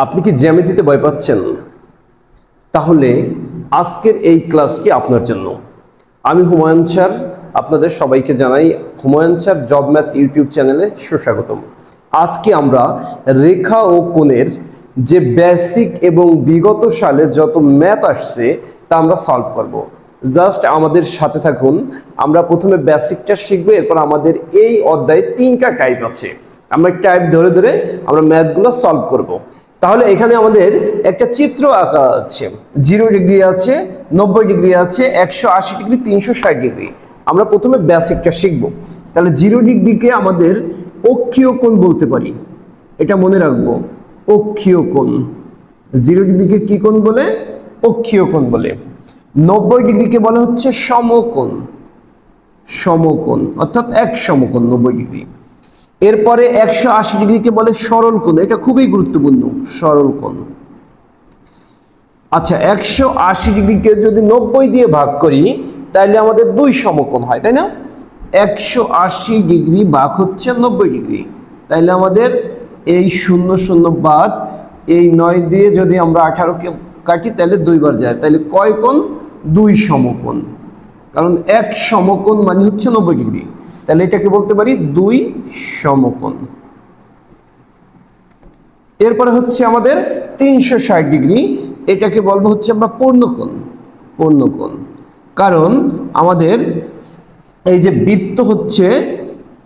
আপনি কি জ্যামিতিতে ভয় পাচ্ছেন? তাহলে আজকের এই ক্লাসটি আপনার জন্য। আমি হুমায়ুন স্যার, আপনাদের সবাইকে জানাই Humayun sir job math YouTube চ্যানেলে সুস্বাগতম। আজকে আমরা রেখা ও কোণের যে বেসিক এবং বিগত সালে যত ম্যাথ আসছে তা আমরা সলভ করব। জাস্ট আমাদের সাথে থাকুন। আমরা প্রথমে বেসিকটা শিখবো, এরপর আমাদের এই অধ্যায়ে 3টা টাইপ আছে। আমরা টাইপ ধরে ধরে আমরা ম্যাথগুলো সলভ করব। তাহলে এখানে আমাদের একটা চিত্র আঁকা আছে। 0 ডিগ্রি আছে, 90 ডিগ্রি আছে, 180 ডিগ্রি, 360 ডিগ্রি। আমরা প্রথমে বেসিকটা শিখব। তাহলে 0 ডিগ্রিকে আমাদের অক্ষীয় কোণ বলতে পারি, এটা মনে রাখবো। অক্ষীয় কোণ। 0 ডিগ্রিকে কি কোণ বলে? অক্ষীয় কোণ বলে। 90 ডিগ্রিকে বলা হচ্ছে সমকোণ। সমকোণ অর্থাৎ এক সমকোণ 90 ডিগ্রি। এরপরে 180 ডিগ্রিকে বলে সরল কোণ। এটা খুবই গুরুত্বপূর্ণ, সরল কোণ। আচ্ছা, 180 ডিগ্রিকে যদি 90 দিয়ে ভাগ করি তাহলে আমাদের 2 সমকোণ হয়, তাই না? 180 ডিগ্রি ভাগ হচ্ছে 90 ডিগ্রি, তাইলে আমাদের এই 0 0 বাদ, এই 9 দিয়ে যদি আমরা 18কে কাটি তাহলে 2 বার যায়, তাহলে কয় কোণ? 2 সমকোণ। কারণ এক সমকোণ মানে হচ্ছে 90 ডিগ্রি, তাহলে এটাকে বলতে পারি 2 সমকোণ। এরপরে হচ্ছে আমাদের 360 ডিগ্রি, এটাকে বলবো হচ্ছে আমরা পূর্ণকোণ। পূর্ণকোণ, কারণ আমাদের এই যে বৃত্ত হচ্ছে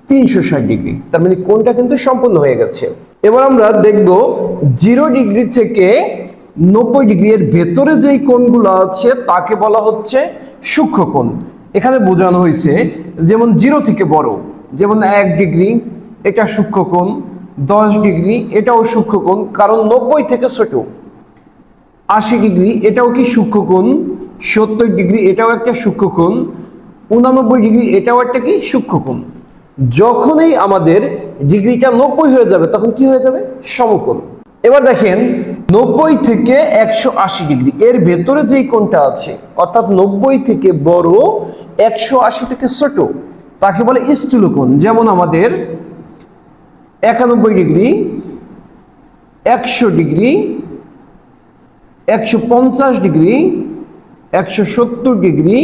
360 ডিগ্রি, তার মানে কোণটা কিন্তু সম্পূর্ণ হয়ে গেছে। এবার আমরা দেখব 0 ডিগ্রি থেকে 90 ডিগ্রি এর ভেতরে যেই কোণগুলো আছে তাকে বলা হচ্ছে সূক্ষ্মকোণ। এখানে বোঝানো হয়েছে যেমন 0 থেকে বড়, যেমন 1 ডিগ্রি, এটা সূক্ষ্মকোণ। 10 ডিগ্রি, এটাও সূক্ষ্মকোণ, কারণ 90 থেকে ছোট। 80 ডিগ্রি, এটাও কি সূক্ষ্মকোণ। 70 ডিগ্রি, এটাও একটা সূক্ষ্মকোণ। 89 ডিগ্রি, এটাও একটা কি সূক্ষ্মকোণ। যখনই আমাদের ডিগ্রিটা 90 হয়ে যাবে তখন কি হয়ে যাবে? সমকোণ। এবার দেখেন 90 থেকে 180 ডিগ্রি এর ভেতরে যেই কোণটা আছে, অর্থাৎ 90 থেকে বড়, 180 থেকে ছোট, তাকে বলে স্থূলকোণ। যেমন আমাদের 91 degree, 100 degree, 150 degree, 170 degree,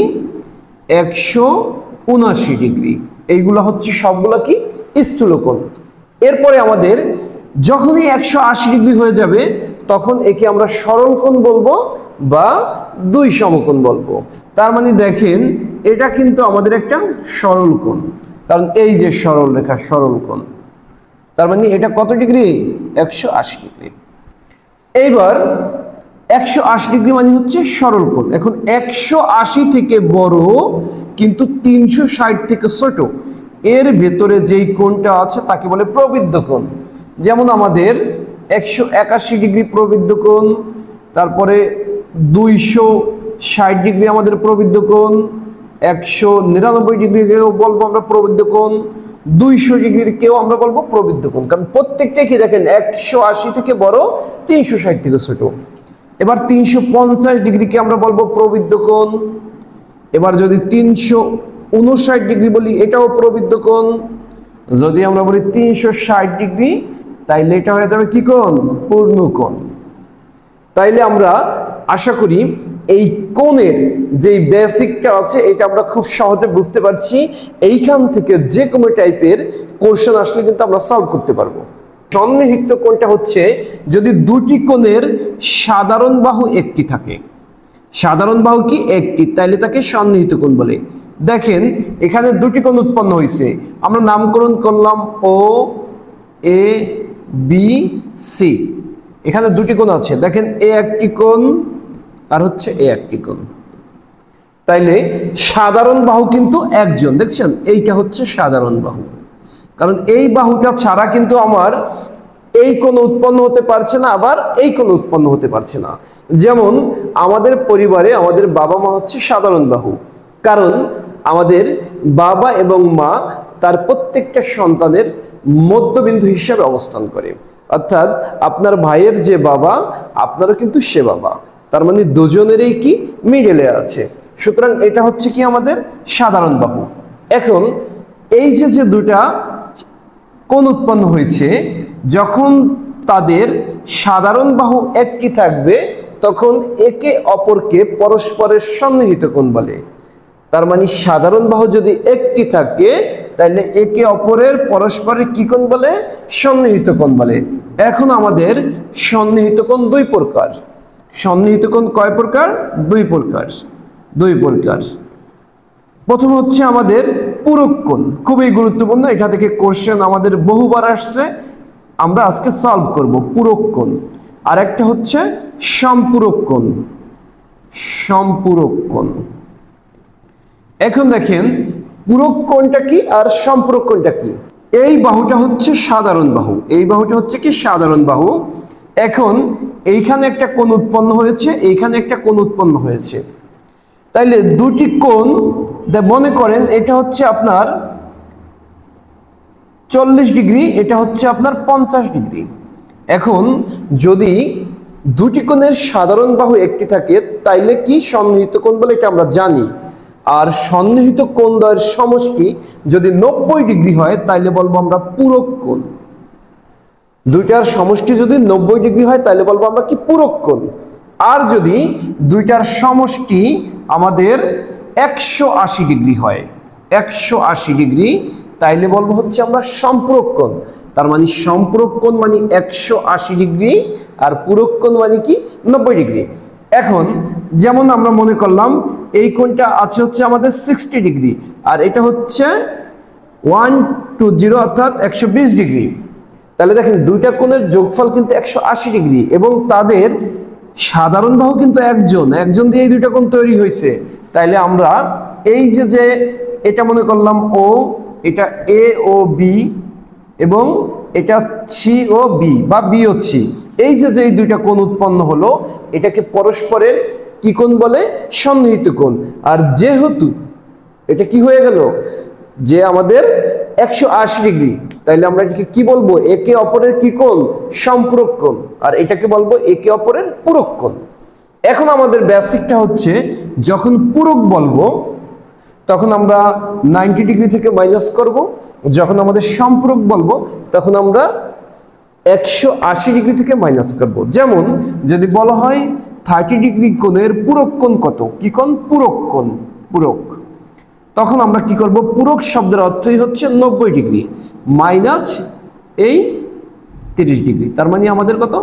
179 degree, এইগুলো হচ্ছে সবগুলো কি স্থূলকোণ। এরপরে আমাদের যখনই 180 ডিগ্রি হয়ে যাবে তখন একে আমরা সরল কোণ বলবো বা 2 সমকোণ বলবো। তার মানে দেখেন এটা কিন্তু আমাদের একটা সরল কোণ, কারণ এই যে সরল রেখা, সরল কোণ। তার মানে এটা কত ডিগ্রি? 180 ডিগ্রি। এইবার 180 ডিগ্রি মানে হচ্ছে সরল কোণ। এখন 180 থেকে বড় কিন্তু 360 থেকে ছোট, এর ভেতরে যেই কোণটা আছে তাকে বলে প্রবৃদ্ধ কোণ। যেমন আমাদের 181 ডিগ্রি প্রবৃদ্ধ কোণ, তারপরে 260 ডিগ্রি আমাদের প্রবৃদ্ধ কোণ, 199 ডিগ্রিকেও বলবো আমরা প্রবৃদ্ধ কোণ, 200 ডিগ্রির কেউ আমরা বলবো প্রবৃদ্ধ কোণ। কারণ প্রত্যেকটাই কি দেখেন 180 থেকে বড়, 360 থেকে ছোট। এবার 350 ডিগ্রিকে আমরা বলবো প্রবৃদ্ধ কোণ। এবার যদি 359 ডিগ্রি বলি এটাও প্রবৃদ্ধ কোণ। যদি আমরা বলি 360 ডিগ্রি তাইলে এটা হয়ে যাবে কি কোণ? পূর্ণ কোণ। তাইলে আমরা আশা করি এই কোণের যে বেসিকটা আছে এটা আমরা খুব সহজে বুঝতে পারছি। এইখান থেকে যে কোনো টাইপের কোশ্চেন আসলে কিন্তু আমরা সলভ করতে পারবো। সন্নিহিত কোণটা হচ্ছে যদি দুটি কোণের সাধারণ বাহু একটি থাকে। সাধারণ বাহু কি? একটি, তাইলে তাকে সন্নিহিত কোণ বলে। দেখেন এখানে দুটি কোণ উৎপন্ন হয়েছে, আমরা নামকরণ করলাম ও এ বি সি। এখানে দুটি কোণ আছে, দেখেন এ একটি কোণ আর হচ্ছে এ একটি কোণ। তাইলে সাধারণ বাহু কিন্তু একজন, দেখছেন এইটা হচ্ছে সাধারণ বাহু। কারণ এই বাহুটা ছাড়া কিন্তু আমার এই কোণ উৎপন্ন হতে পারছে না, আবার এই কোণ উৎপন্ন হতে পারছে না। যেমন আমাদের পরিবারে আমাদের বাবা মা হচ্ছে সাধারণ বাহু, কারণ আমাদের বাবা এবং মা তার প্রত্যেকটা সন্তানের মধ্যবিন্দু হিসাবে অবস্থান করে। অর্থাৎ আপনার ভাইয়ের যে বাবা, আপনারও কিন্তু সে বাবা, তার মানে দুজনেরই কি মিডলে আছে। সুতরাং এটা হচ্ছে কি আমাদের সাধারণ বাহু। এখন এই যে দুটা কোণ উৎপন্ন হয়েছে, যখন তাদের সাধারণ বাহু একটি থাকবে তখন একে অপরকে পরস্পরের সন্নিহিত কোণ বলে। তার মানে সাধারণ বাহু যদি একটি থাকে তাহলে একে অপরের পরস্পরের কি কোণ বলে? সন্নিহিত কোণ বলে। এখন আমাদের সন্নিহিত কোণ দুই প্রকার। সন্নিহিত কোণ কয় প্রকার? দুই প্রকার। দুই প্রকার। প্রথম হচ্ছে আমাদের পূরক কোণ, খুবই গুরুত্বপূর্ণ, এটা থেকে কোশ্চেন আমাদের বহুবার আসছে, আমরা আজকে সলভ করব। পূরক কোণ। আর একটা হচ্ছে সম্পূরক কোণ। সম্পূরক কোণ। এখন দেখেন পূরক কোণটা কি আর সম্পূরক কোণটা কি। এই বাহুটা হচ্ছে সাধারণ বাহু, এই বাহুটা হচ্ছে কি সাধারণ বাহু। এখন এইখানে একটা কোণ উৎপন্ন হয়েছে, এইখানে একটা কোণ উৎপন্ন হয়েছে। তাইলে দুটি কোণ মনে করেন এটা হচ্ছে আপনার 40 ডিগ্রি, এটা হচ্ছে আপনার 50 ডিগ্রি। এখন যদি দুটি কোণের সাধারণ বাহু একটি থাকে তাইলে কি সন্নিহিত কোণ বলে, এটা আমরা জানি। আর সন্নিহিত কোণ দ্বয়ের সমষ্টি যদি 90 ডিগ্রি হয় তাইলে বলবো আমরা পূরক কোণ। দুইটার সমষ্টি যদি 90 ডিগ্রি হয় তাহলে বলবো আমরা কি? পূরক কোণ। আর যদি দুইটার সমষ্টি আমাদের 180 ডিগ্রি হয়, 180 ডিগ্রি, তাইলে বলবো হচ্ছে আমরা সম্পূরক কোণ। তার মানে সম্পূরক কোণ মানে 180 ডিগ্রি আর পূরক কোণ মানে কি? 90 ডিগ্রি। এখন যেমন আমরা মনে করলাম এই কোণটা আছে হচ্ছে আমাদের 60 ডিগ্রি আর এটা হচ্ছে 120 অর্থাৎ 120 ডিগ্রি। তাহলে দেখেন দুইটা কোণের যোগফল কিন্তু 180 ডিগ্রি এবং তাদের সাধারণ বাহু কিন্তু একজন দিয়ে এই দুইটা কোণ তৈরি হয়েছে। তাইলে আমরা এই যে এটা মনে করলাম ও, এটা এ ও বি এবং এটা সি ও বি বা বি ও সি, এই যে এই দুইটা কোণ উৎপন্ন হলো এটাকে পরস্পরের কি কোণ বলে? সন্নিহিত কোণ। আর যেহেতু এটা কি হয়ে গেল যে আমাদের 180 ডিগ্রি, তাইলে আমরা এটাকে কি বলবো? একে অপরের কি কোণ? সম্পূরক কোণ। আর এটাকে বলবো একে অপরের পূরক কোণ। এখন আমাদের বেসিকটা হচ্ছে যখন পূরক বলবো তখন আমরা 90 ডিগ্রি থেকে মাইনাস করব, যখন আমাদের সম্পূরক বলবো তখন আমরা 180 ডিগ্রি থেকে মাইনাস করব। যেমন যদি বলা হয় 30 ডিগ্রি কোণের পূরক কোণ কত? কি কোণ? পূরক কোণ। পূরক। তখন আমরা কি করব? পূরক শব্দের অর্থই হচ্ছে 90 ডিগ্রি মাইনাস এই 30 ডিগ্রি, তার মানে আমাদের কত?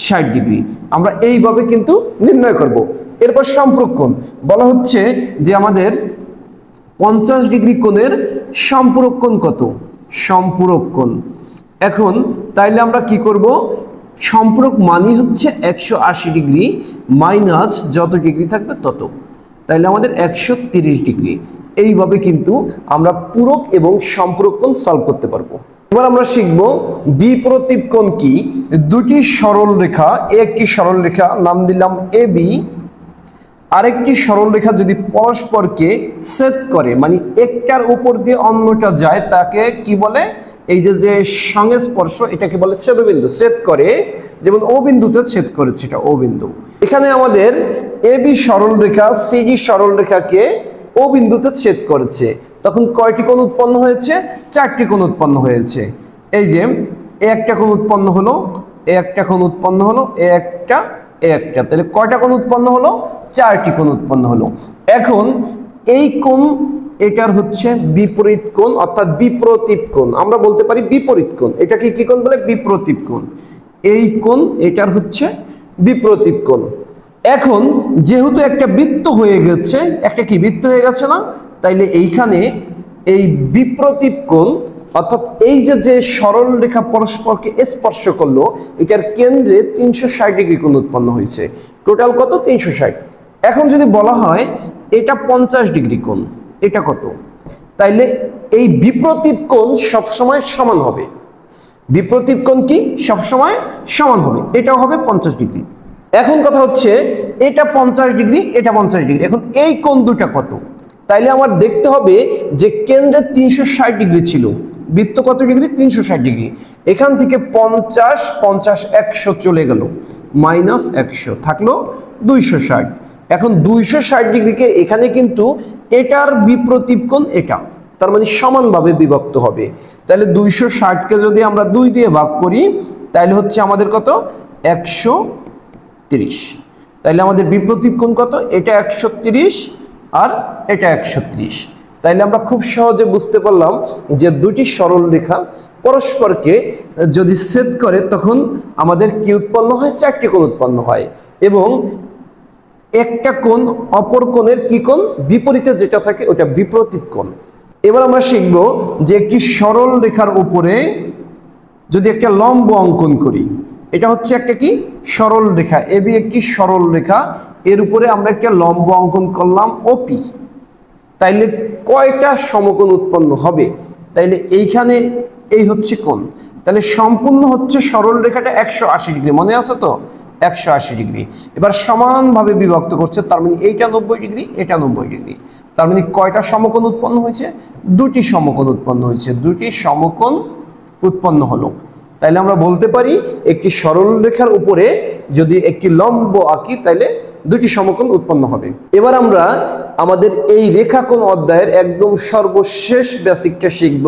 60 ডিগ্রি। আমরা এইভাবে কিন্তু নির্ণয় করব। এরপর সম্পূরক কোণ বলা হচ্ছে যে আমাদের 50 ডিগ্রি কোণের সম্পূরক কোণ কত? সম্পূরক কোণ। এখন তাইলে আমরা কি করব? সম্পূরক মানই হচ্ছে 180 ডিগ্রি মাইনাস যত ডিগ্রি থাকবে তত, তাইলে আমাদের 130 ডিগ্রি। এইভাবে কিন্তু আমরা পূরক এবং সম্পূরক কোণ সলভ করতে পারবো। এবার আমরা শিখব বিপ্রতীপ কোণ কি। দুটি সরল রেখা, একটি সরল রেখা নাম দিলাম এবি, আরেকটি সরল রেখা যদি পরস্পরকে ছেদ করে মানে একটার উপর দিয়ে অন্যটা যায় তাকে কি বলে? এই যে সংস্পর্শ, এটাকে বলে ছেদবিন্দু। ছেদ করে, যেমন ও বিন্দুতে ছেদ করেছে, এটা ও বিন্দু। এখানে আমাদের এবি সরল রেখা সিডি সরল রেখাকে ও বিন্দুতে ছেদ করেছে, তখন কয়টি কোণ উৎপন্ন হয়েছে? 4টি কোণ উৎপন্ন হয়েছে। এই যে একটা কোণ উৎপন্ন হলো, একটা কোণ উৎপন্ন হলো, একটা, তাহলে কয়টা কোণ উৎপন্ন হলো? 4টি কোণ উৎপন্ন হলো। এখন এই কোণ এটার হচ্ছে বিপরীত কোণ অর্থাৎ বিপ্রতীপ কোণ, আমরা বলতে পারি বিপরীত কোণ। এটাকে কি কোণ বলে? বিপ্রতীপ কোণ। এই কোণ এটার হচ্ছে বিপ্রতীপ কোণ। এখন যেহেতু একটা বৃত্ত হয়ে গেছে, একটা কি বৃত্ত হয়ে গেছে না, তাইলে এইখানে এই বিপ্রতীপ কোণ অর্থাৎ এই যে সরল রেখা পরস্পরকে স্পর্শ করলো এটার কেন্দ্রে 360 ডিগ্রি কোণ উৎপন্ন হয়েছে। টোটাল কত? 360। এখন যদি বলা হয় এটা 50 ডিগ্রি কোণ, এটা কত? তাইলে এই বিপ্রতীপ কোণ সবসময় সমান হবে। বিপ্রতীপ কোণ কি? সবসময় সমান হবে, এটাও হবে 50 ডিগ্রি। এখন কথা হচ্ছে এটা 50 ডিগ্রি, এটা 50 ডিগ্রি। এখন এই কোণ দুটা কত? তাইলে আমার দেখতে হবে যে কেন্দ্রে 360 ডিগ্রি ছিল, বৃত্ত কত ডিগ্রি? 360 ডিগ্রি। এখান থেকে 50, 50, 100 চলে গেল, মাইনাস 100 থাকলো 260। এখন 260 ডিগ্রিকে এখানে কিন্তু এটার বিপ্রতীপ কোণ এটা, তার মানে সমানভাবে বিভক্ত হবে। তাহলে 260 কে যদি আমরা 2 দিয়ে ভাগ করি তাহলে হচ্ছে আমাদের কত 130। তাহলে আমাদের বিপ্রতীপ কোণ কত, এটা 130 আর এটা 130। তাইলে আমরা খুব সহজে বুঝতে পারলাম যে দুটি সরল রেখা পরস্পরকে যদি ছেদ করে তখন আমাদের কি উৎপন্ন হয়, চারটি কোণ উৎপন্ন হয় এবং একটা কোণ অপর কোণের কি কোণ বিপরীতে যেটা থাকে ওটা বিপ্রতীপ কোণ। এবার আমরা শিখব যে একটি সরল রেখার উপরে যদি একটা লম্ব অঙ্কন করি, এটা হচ্ছে একটা কি সরল রেখা, এবি একটি সরল রেখা, এর উপরে আমরা একটা লম্ব অঙ্কন করলাম ওপি। তাইলে কয়টা সমকোণ উৎপন্ন হবে, তাইলে এইখানে এই হচ্ছে কোণ, তাহলে সম্পূর্ণ হচ্ছে সরল রেখাটা 180 ডিগ্রি, মনে আছে তো 180 ডিগ্রি। এবার সমানভাবে বিভক্ত করছে, তার মানে এইটা 90 ডিগ্রি, এটা 90 ডিগ্রি। তার মানে কয়টা সমকোণ উৎপন্ন হয়েছে, দুটি সমকোণ উৎপন্ন হয়েছে, দুটি সমকোণ উৎপন্ন হলো। তাইলে আমরা বলতে পারি একটি সরল রেখার উপরে যদি একটি লম্ব আঁকি তাইলে দুটি সমকোণ উৎপন্ন হবে। এবার আমরা আমাদের এই রেখাকোণ অধ্যায়ের একদম সর্বশেষ বেসিকটা শিখব,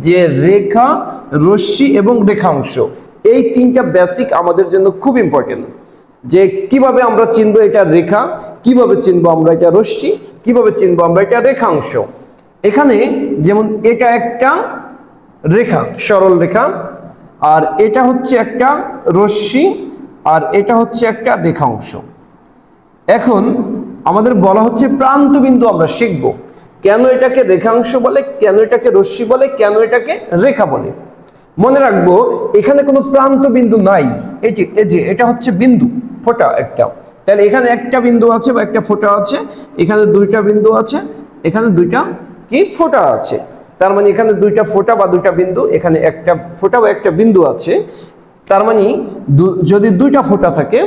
যে রেখা, রশ্মি এবং রেখাংশ। এই তিনটা বেসিক আমাদের জন্য খুব ইম্পর্টেন্ট, যে কিভাবে আমরা চিনবো এটা রেখা, কিভাবে চিনবো আমরা এটা রশ্মি, কিভাবে চিনবো আমরা এটা রেখাংশ। এখানে যেমন এটা একটা রেখা, সরল রেখা, আর এটা হচ্ছে একটা রশ্মি, আর এটা হচ্ছে একটা রেখাংশ। এখন আমাদের বলা হচ্ছে প্রান্ত বিন্দু আমরা শিখব, কেন এটাকে রেখাংশ বলে, কেন এটাকে রশ্মি বলে, কেন এটাকে রেখা বলে। মনে রাখবো এখানে কোনো প্রান্ত বিন্দু নাই, এই যে এটা হচ্ছে বিন্দু, ফোঁটা একটা। তাহলে এখানে একটা বিন্দু আছে বা একটা ফোঁটা আছে, এখানে দুইটা বিন্দু আছে, এখানে দুইটা কি ফোঁটা আছে। তার মানে এখানে দুইটা ফোঁটা বা দুইটা বিন্দু, এখানে একটা ফোঁটা বা একটা বিন্দু আছে। তার মানে যদি দুইটা ফোঁটা থাকে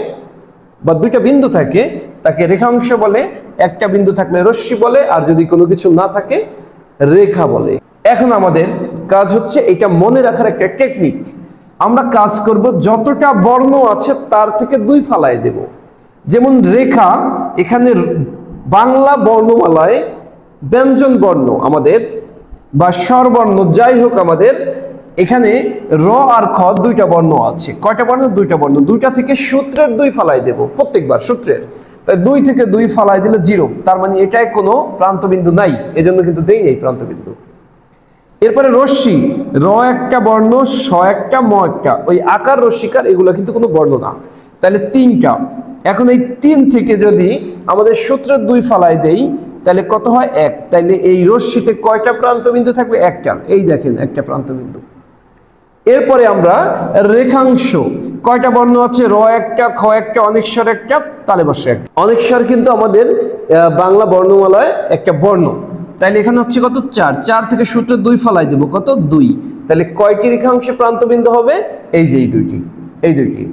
বা দুইটা বিন্দু থাকে তাকে রেখাংশ বলে, একটা বিন্দু থাকলে রশ্মি বলে, আর যদি কোনো কিছু না থাকে রেখা বলে। এখন আমাদের কাজ হচ্ছে এটা মনে রাখার একটা টেকনিক। আমরা কাজ করব যতটা বর্ণ আছে তার থেকে 2 ফালায় দেব। যেমন রেখা, এখানে বাংলা বর্ণমালায় ব্যঞ্জন বর্ণ আমাদের বা স্বরবর্ণ যাই হোক, আমাদের এখানে র আর খ দুইটা বর্ণ আছে। কয়টা বর্ণ, দুইটা বর্ণ। দুইটা থেকে সূত্রের 2 ফালাই দেব প্রত্যেকবার, সূত্রের। তাই 2 থেকে 2 ফালাই দিলে 0, তার মানে এটাই কোনো প্রান্তবিন্দু নাই, এজন্য কিন্তু দেই নেই প্রান্তবিন্দু। এরপরে রশ্মি, র একটা বর্ণ, স একটা, ম একটা, ওই আকার রশ্মিকার এগুলো কিন্তু কোনো বর্ণ না। তাহলে 3টা। এখন এই 3 থেকে যদি আমাদের সূত্রের 2 ফালাই দেই তাহলে কত হয় 1। তাহলে এই রশ্মিতে কয়টা প্রান্তবিন্দু থাকবে, একটা। এই দেখেন একটা প্রান্তবিন্দু। এরপরে আমরা রেখাংশ, কয়টা বর্ণ আছে, র একটা, খ একটা, অনিশ্বর একটা, তালে বসে একটা। অনিশ্বর কিন্তু আমাদের বাংলা বর্ণমালায় একটা বর্ণ। তাহলে এখানে হচ্ছে কত 4, 4 থেকে সূত্রের 2 ফালাই দেব, কত 2। তাহলে কয়টি রেখাংশে প্রান্তবিন্দু হবে, এই যে এই দুইটি, এই দুইটি।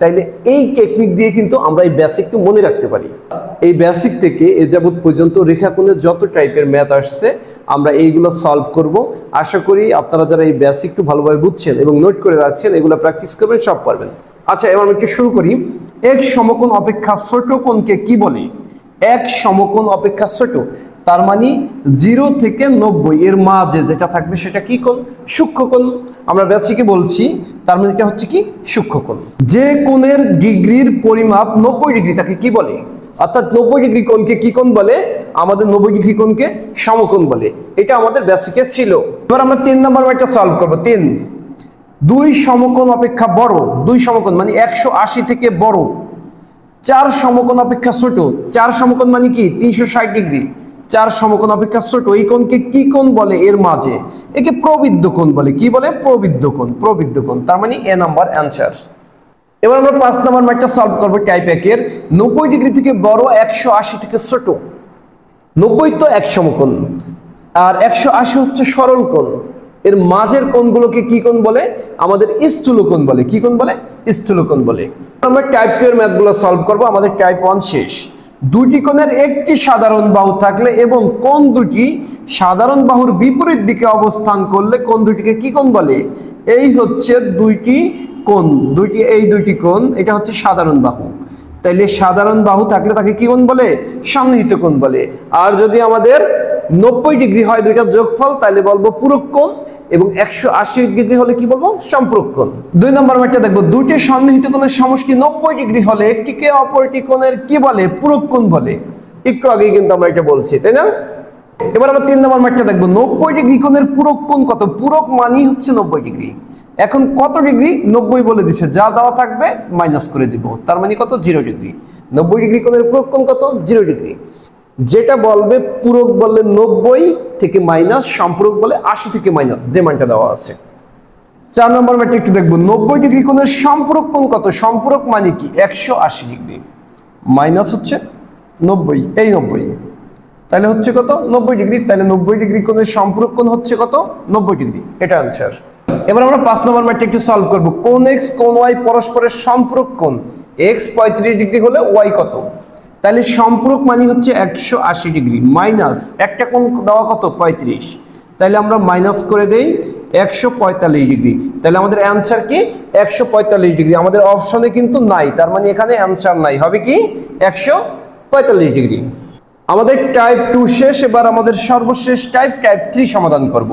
তাইলে এই টেকনিক দিয়ে কিন্তু আমরা এই বেসিকটা মনে রাখতে পারি। এই বেসিক থেকে এ যাবৎ পর্যন্ত রেখাকোণের যত টাইপের ম্যাথ আসছে আমরা এইগুলো সলভ করব। আশা করি আপনারা যারা এই বেসিকটু ভালোভাবে বুঝছেন এবং নোট করে রাখছেন, এগুলো প্র্যাকটিস করবেন, সব পারবেন। আচ্ছা, এবার আমরা একটু শুরু করি। এক সমকোণ অপেক্ষা ছোট কোণকে কি বলে? এক সমকোণ অপেক্ষা ছোট, তার মানে 0 থেকে 90 এর মাঝে যেটা থাকবে সেটা কি কোণ? সূক্ষ্মকোণ। আমরা বেসিকে বলছি, তার মানে এটা হচ্ছে কি সূক্ষ্মকোণ। যে কোণের ডিগ্রির পরিমাপ 90 ডিগ্রি তাকে কি বলে? অর্থাৎ 90 ডিগ্রি কোণকে কি কোণ বলে? আমাদের 90 ডিগ্রি কোণকে সমকোণ বলে। এটা আমাদের বেসিকে ছিল। এবার আমরা 3 নম্বর ম্যাথটা সলভ করব। 3, 2 সমকোণ অপেক্ষা বড়, 2 সমকোণ মানে 180 থেকে বড়, 4 সমকোণ অপেক্ষা ছোট। 4 সমকোণ মানে কি 360 ডিগ্রি। 4 সমকোণ অপেক্ষা ছোট, এই কোণকে কি কোণ বলে? এর মাঝে একে প্রবৃদ্ধ কোণ বলে। কি বলে? প্রবৃদ্ধ কোণ। প্রবৃদ্ধ কোণ, তার মানে এ নাম্বার অ্যানসার। এবার আমরা 5 নাম্বার ম্যাথটা সলভ করব। টাইপ 1 এর 90 ডিগ্রি থেকে বড়, 180 থেকে ছোট। 90 তো এক সমকোণ আর 180 হচ্ছে সরল কোণ। এর মাঝের কোণগুলোকে কি কোণ বলে? আমাদের স্থূলকোণ বলে। কি কোণ বলে? স্থূলকোণ বলে। আমরা টাইপ 2 এর ম্যাথগুলো সলভ করব। আমাদের টাইপ 1 শেষ। দুটি কোণের একটি সাধারণ বাহু থাকলে এবং কোণ দুটি সাধারণ বাহুর বিপরীত দিকে অবস্থান করলে কোণ দুটিকে কি কোণ বলে? এই হচ্ছে দুইটি কোণ, এই দুইটি কোণ, এটা হচ্ছে সাধারণ বাহু। তাইলে সাধারণ বাহু থাকলে তাকে কি কোণ বলে? সন্নিহিত কোণ বলে। আর যদি আমাদের 90 ডিগ্রি হয় দুইটার যোগফল, তাহলে বলবো পূরক কোণ, এবং 180 ডিগ্রি হলে কি বলবো? সম্পূরক কোণ। 2 নম্বর ম্যাথটা দেখবো, দুইটি সন্নিহিত কোণের সমষ্টি 90 ডিগ্রি হলে একটিকে অপরটি কোণের কি বলে? পূরক কোণ বলে। একটু আগেই কিন্তু আমরা এটা বলছি, তাই না? এবার আমরা 3 নম্বর ম্যাথটা দেখবো, 90 ডিগ্রি কোণের পূরক কোণ কত? পূরক মানই হচ্ছে 90 ডিগ্রি। এখন কত ডিগ্রি? 90 বলে দিছে, যা দেওয়া থাকবে মাইনাস করে দিব, তার মানে কত? 0 ডিগ্রি। 90 ডিগ্রি কোণের পূরক কোণ কত? 0 ডিগ্রি। যেটা বলবে পূরক বললে 90 থেকে মাইনাস, সম্পূরক বলে 80 থেকে মাইনাস, যে মানটা দেওয়া আছে। 4 নম্বর ম্যাথটা একটু দেখবো, 90 ডিগ্রি কোণের সম্পূরক কোণ কত? সম্পূরক মানে কি? 180 ডিগ্রি মাইনাস হচ্ছে 90, এই 90, তাহলে হচ্ছে কত? 90 ডিগ্রি। তাহলে 90 ডিগ্রি কোণের সম্পূরক কোণ হচ্ছে কত? 90 ডিগ্রি। এটা আনসার। এবার আমরা 5 নম্বর ম্যাথটা একটু সলভ করব। কোণ x কোণ y পরস্পরের সম্পূরক কোণ, x 35 ডিগ্রি হলে y কত? তাহলে সম্পূরক মানে হচ্ছে 180 ডিগ্রি মাইনাস একটা কোণ দেওয়া কত? 35, তাহলে আমরা মাইনাস করে দেই 145 ডিগ্রি। তাহলে আমাদের অ্যানসার কি? 145 ডিগ্রি। আমাদের অপশনে কিন্তু নাই, তার মানে এখানে অ্যানসার নাই, হবে কি? 145 ডিগ্রি। আমাদের টাইপ 2 শেষ। এবার আমাদের সর্বশেষ টাইপ 3 সমাধান করব।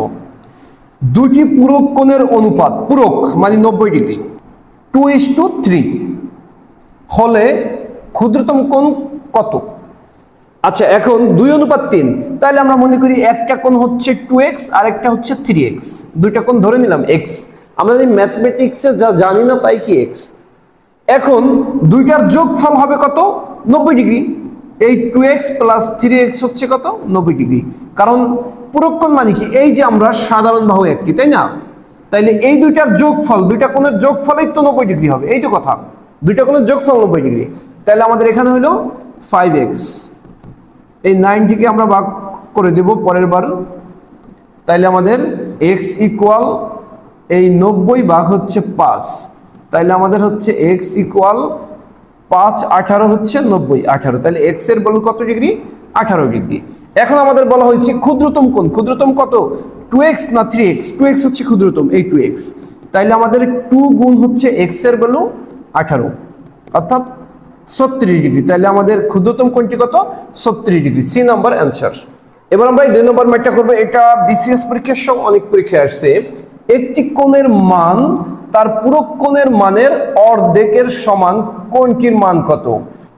দুটি পূরক কোণের অনুপাত, পূরক মানে 90 ডিগ্রি, 2:3 হলে ক্ষুদ্রতম কোণ কত? আচ্ছা, এখন 2:3, তাহলে আমরা মনে করি একটা কোণ হচ্ছে 2x আর একটা হচ্ছে 3x, দুইটা কোণ ধরে নিলাম x। আমরা যদি ম্যাথমেটিক্সে যা জানি না তাই কি x। এখন দুইটার যোগফল হবে কত? 90 ডিগ্রি। এই 2x প্লাস 3x হচ্ছে কত? 90 ডিগ্রি। কারণ পূরক কোণ মানে কি? এই যে আমরা সাধারণ বাহু একটি, তাই না? তাইলে এই দুইটার যোগফল, দুইটা কোণের যোগফলেই তো 90 ডিগ্রি হবে, এই তো কথা। দুইটা কোণের যোগফল 90 ডিগ্রি। তাহলে আমাদের এখানে হলো 5x, এই 90কে আমরা ভাগ করে দেব পরের বার। তাইলে আমাদের x ইকুয়াল এই 90 ভাগ হচ্ছে 5, তাইলে আমাদের হচ্ছে x ইকুয়াল 5 18 হচ্ছে 90 18, তাহলে x এর ভ্যালু কত ডিগ্রি? 18 ডিগ্রি। এখন আমাদের বলা হয়েছে ক্ষুদ্রতম কোণ, ক্ষুদ্রতম কত? 2x না 3x? 2x হচ্ছে ক্ষুদ্রতম, এই 2x। তাইলে আমাদের 2 গুণ হচ্ছে x এর ভ্যালু 18, অর্থাৎ 36 ডিগ্রি। তাহলে আমাদের ক্ষুদ্রতম কোণটি কত? 36 ডিগ্রি। C number answer. এবার আমরা এই 2 নম্বর ম্যাথটা করব। এটা বিসিএস পরীক্ষার সব অনেক পরীক্ষায় আসছে। একটি কোণের মান তার পূরক কোণের মানের অর্ধেকের সমান, কোণটির মান কত?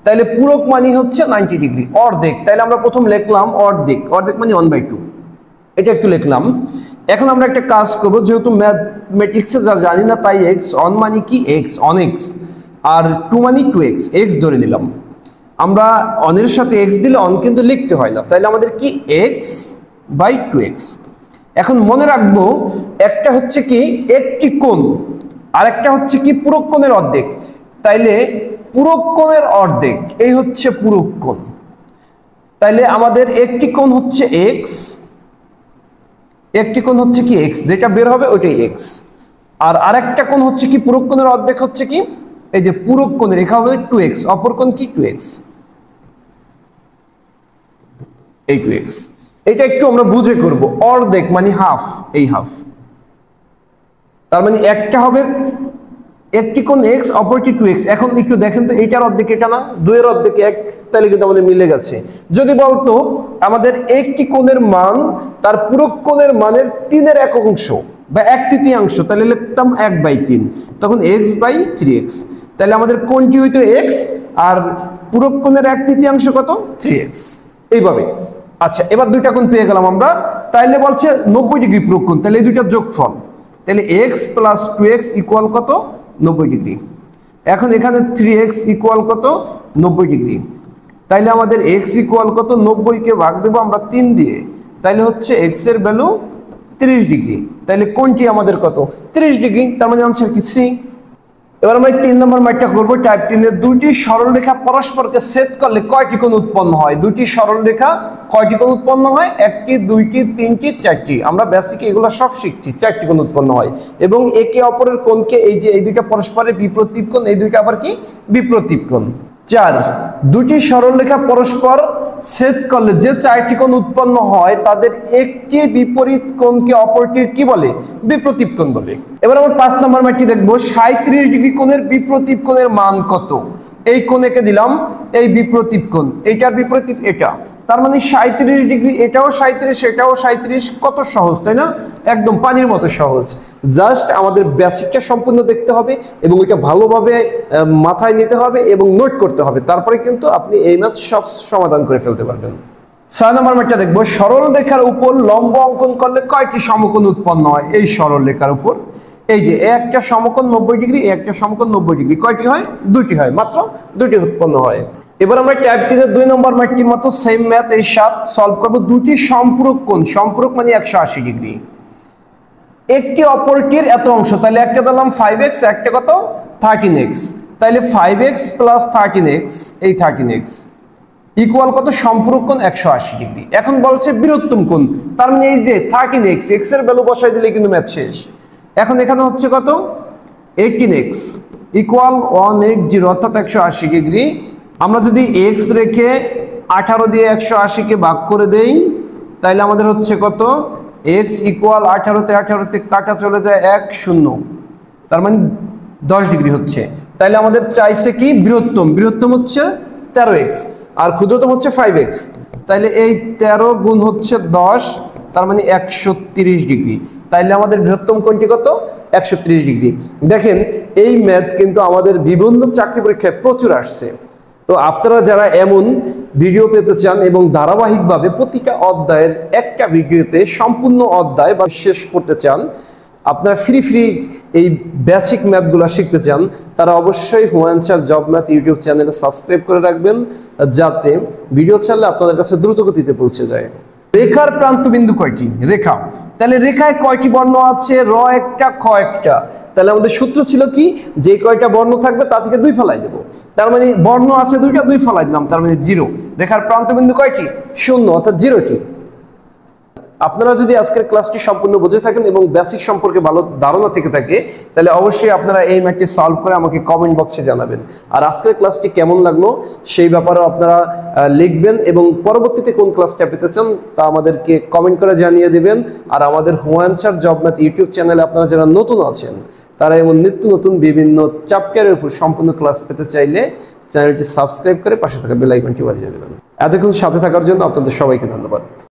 তাহলে পূরক মানে হচ্ছে 90 ডিগ্রি, অর্ধেক। তাহলে আমরা প্রথম লিখলাম অর্ধেক, অর্ধেক মানে 1/2, এটা একটু লিখলাম। এখন আমরা একটা কাজ করব, যেহেতু ম্যাথমেটিক্সে যা জানি না তাই x, অন মানে কি? x, অন x, আর 2 মানে 2x, x ধরে নিলাম। আমরা অনের সাথে x দিলে অন কিন্তু লিখতে হয় না, তাহলে আমাদের কি? x/2x। এখন মনে রাখবো, একটা হচ্ছে কি একটি কোণ, আর একটা হচ্ছে কি পূরক কোণের অর্ধেক। তাইলে পূরক কোণের অর্ধেক এই হচ্ছে পূরক কোণ। তাইলে আমাদের একটি কোণ হচ্ছে x, একটি কোণ হচ্ছে কি x, যেটা বের হবে ওইটাই x। আর আরেকটা কোণ হচ্ছে কি পূরক কোণের অর্ধেক হচ্ছে কি? এই যে পূরক কোণের রেখা হবে 2x, অপর কোণ কি? 2x, এই 2x। এটা একটু আমরা বুঝে করব। অর্ধেক মানে হাফ, এই হাফ, তার মানে একটা হবে একটি কোণ x, অপরটি 2x। এখন একটু দেখেন তো, এইটার অর্ধেক এটা না, 2 এর অর্ধেক 1, তাহলে কিন্তু আমাদের মিলে গেছে। যদি বলতো আমাদের একটি কোণের মান তার পূরক কোণের মানের 3-এর একক অংশ বা 1/3, তাহলে লিখতাম 1/3, তখন x/3x। তাহলে আমাদের কোণটি হইতো x, আর পূরক কোণের 1/3 কত? 3x, এইভাবে। আচ্ছা, এবার দুইটা কোণ পেয়ে গেলাম আমরা। তাইলে বলছে 90 ডিগ্রি পূরক কোণ, তাহলে এই দুইটা যোগফল, তাহলে x প্লাস 2x ইকুয়াল কত? 90 ডিগ্রি। এখন এখানে 3x ইকুয়াল কত? 90 ডিগ্রি। তাইলে আমাদের x ইকুয়াল কত? 90 কে ভাগ দেবো আমরা 3 দিয়ে, তাইলে হচ্ছে x এর ভ্যালু 30 ডিগ্রি। তাইলে কোণটি আমাদের কত? 30 ডিগ্রি, তার মানে আনসার কি? সি। এবার আমরা 3 নম্বর ম্যাথটা করব। টাইপ 3 এর দুইটি সরলরেখা পরস্পরকে ছেদ করলে কয়টি কোণ উৎপন্ন হয়? দুইটি সরলরেখা কয়টি কোণ উৎপন্ন হয়? একটি, দুইটি, তিনটি, চারটি। আমরা বেসিক এগুলো সব শিখছি। 4টি কোণ উৎপন্ন হয় এবং একে অপরের কোণকে, এই যে এই দুইটা পরস্পরের বিপরীত কোণ, এই দুইটা আবার কি? বিপরীত কোণ। 4, দুটি সরলরেখা পরস্পর ছেদ করলে যে 4টি কোণ উৎপন্ন হয় তাদের একটির বিপরীত কোণকে অপরটির কি বলে? বিপরীত কোণ বলে। এবার আমরা 5 নম্বর ম্যাথটি দেখব। 37 ডিগ্রি কোণের বিপরীত কোণের মান কত? এই কোণ এঁকে দিলাম, এই বিপরীত কোণ, এইটার বিপরীত এটা, তার মানে 37 ডিগ্রি, এটাও 37, এটাও 37। কত সহজ তাই না? একদম পানির মতো সহজ। জাস্ট আমাদের বেসিকটা সম্পূর্ণ দেখতে হবে এবং এটা ভালোভাবে মাথায় নিতে হবে এবং নোট করতে হবে, তারপরে কিন্তু আপনি এই ম্যাথ সব সমাধান করে ফেলতে পারবেন। 6 নম্বর ম্যাথটা দেখবো, সরল রেখার উপর লম্ব অঙ্কন করলে কয়টি সমকোণ উৎপন্ন হয়? এই সরল রেখার উপর এই যে একটা সমকোণ 90 ডিগ্রি, একটা সমকোণ 90 ডিগ্রি, কয়টি হয়? দুটি হয়, মাত্র দুটি উৎপন্ন হয়। এবার আমরা ট্যাব 3-এর 2 নম্বর ম্যাথটির মতো সেম ম্যাথ এই 7 সলভ করব। দুটি সম্পূরক কোণ, সম্পূরক মানে 180 ডিগ্রি, একটি অপরটির এত অংশ, তাহলে একটা দিলাম 5x, একটা কত 13x, তাহলে 5x প্লাস 13x, এই 13x ইকুয়াল কত? সম্পূরক কোণ 180 ডিগ্রি। এখন বলছে বৃহত্তম কোণ, তার মানে এই যে 13x, x এর ভ্যালু বসাই দিলে কিন্তু ম্যাথ শেষ। এখন এখানে হচ্ছে কত? 18x ইকুয়াল 180, অর্থাৎ 180 ডিগ্রি। আমরা যদি x রেখে 18 দিয়ে 180 কে ভাগ করে দেই, তাহলে আমাদের হচ্ছে কত? x ইকুয়াল 18 কাটা চলে যায় 1 0, তার মানে 10 ডিগ্রি হচ্ছে। তাহলে আমাদের চাইছে কি? বৃহত্তম, বৃহত্তম হচ্ছে 13x আর ক্ষুদ্রতম হচ্ছে 5x, তাহলে এই 13 গুণ হচ্ছে 10, তার মানে 130 ডিগ্রি। তাইলে আমাদের বৃহত্তম কোণটি কত? 130 ডিগ্রি। দেখেন এই ম্যাথ কিন্তু আমাদের বিভিন্ন চাকরি পরীক্ষায় প্রচুর আসছে। তো আপনারা যারা এমন ভিডিও পেতে চান এবং ধারাবাহিকভাবে প্রতিটা অধ্যায়ের একটা ভিডিওতে সম্পূর্ণ অধ্যায় বা শেষ করতে চান, আপনারা ফ্রি এই বেসিক ম্যাথগুলো শিখতে চান, তারা অবশ্যই Humayun sir job math YouTube চ্যানেলে সাবস্ক্রাইব করে রাখবেন, যাতে ভিডিও ছাড়লে আপনাদের কাছে দ্রুত গতিতে পৌঁছে যায়। রেখার প্রান্ত বিন্দু কয়টি? রেখা, তাহলে রেখায় কয়টি বর্ণ আছে? র একটা, খ একটা। তাহলে আমাদের সূত্র ছিল কি? যে কয়টা বর্ণ থাকবে তা থেকে 2 ফেলাই দেবো, তার মানে বর্ণ আছে 2টা, 2 ফেলাই দিলাম, তার মানে 0। রেখার প্রান্ত বিন্দু কয়টি? 0, অর্থাৎ 0টি। আপনারা যদি আজকের ক্লাসটি সম্পূর্ণ বুঝে থাকেন এবং বেসিক সম্পর্কে ভালো ধারণা থেকে থাকে, তাহলে অবশ্যই আপনারা এই ম্যাথটি সলভ করে আমাকে কমেন্ট বক্সে জানাবেন। আর আজকের ক্লাসটি কেমন লাগলো সেই ব্যাপারেও আপনারা লিখবেন এবং পরবর্তীতে কোন ক্লাসটা পেতে চান তা আমাদেরকে কমেন্ট করে জানিয়ে দেবেন। আর আমাদের Humayun sir job math YouTube চ্যানেলে আপনারা যারা নতুন আছেন, তারা এমন নিত্য নতুন বিভিন্ন চ্যাপ্টারের উপর সম্পূর্ণ ক্লাস পেতে চাইলে চ্যানেলটি সাবস্ক্রাইব করে পাশে থাকা বেল আইকনটি বাজিয়ে দেবেন। এতক্ষণ সাথে থাকার জন্য আপনাদের সবাইকে ধন্যবাদ।